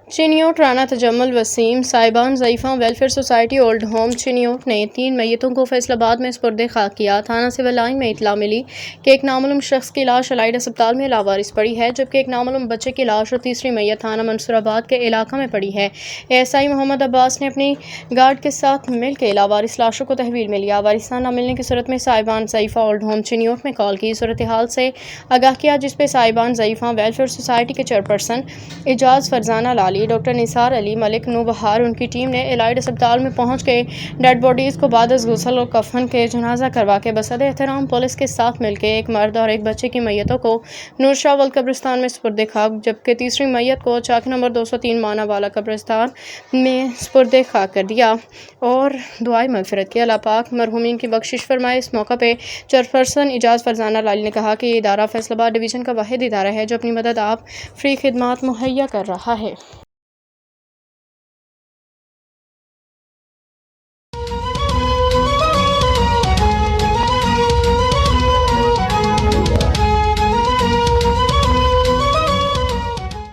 चिनियोट राना तजम्मुल वसीम साहिबान ज़ईफ़ा welfare society old home Chiniot ने 3 मैयतों को फैसलाबाद में सुपुर्द खाक किया। थाना सिविल लाइन में इतला मिली कि एक नामालूम शख्स की लाश अलाइड अस्पताल में लावारिस पड़ी है, जबकि एक नामालूम बच्चे की लाश और तीसरी मैयत थाना मंसूराबाद के इलाका में पड़ी है। एएसआई मोहम्मद अब्बास ने अपनी गार्ड के साथ मिलकर लावारिस लाशों को तहवील में लिया। वारिसां न मिलने की सूरत में साहिबान ज़ईफ़ा ओल्ड होम चिनियोट में कॉल की सूरत हाल से आगाह किया, जिस पर साहिबान ज़ईफ़ा वेलफेयर सोसाइटी के चेयरपर्सन एजाज फरजाना लाली, डॉक्टर निसार अली मलिक नूबहार उनकी टीम ने एलाइड अस्पताल में पहुंच के डेड बॉडीज़ को बाद गुसल और कफन के जनाजा करवा के बसद एहतराम पुलिस के साथ मिलकर एक मर्द और एक बच्चे की मैयतों को नूरशाह वल्द कब्रिस्तान में सुपुर्द खाक, जबकि तीसरी मैयत को चाक नंबर 203 माना वाला कब्रिस्तान में सुपुर्द खाक कर दिया और दुआई मगफिरत की। अल्लाह पाक मरहूमीन की बख्शिश फरमाए। इस मौका पर चेयरपर्सन एजाज फरजाना लाली ने कहा कि ये इदारा फैसलाबाद डिवीज़न का वाहिद इदारा है जो अपनी मदद आप फ्री खिदमात मुहैया कर रहा है।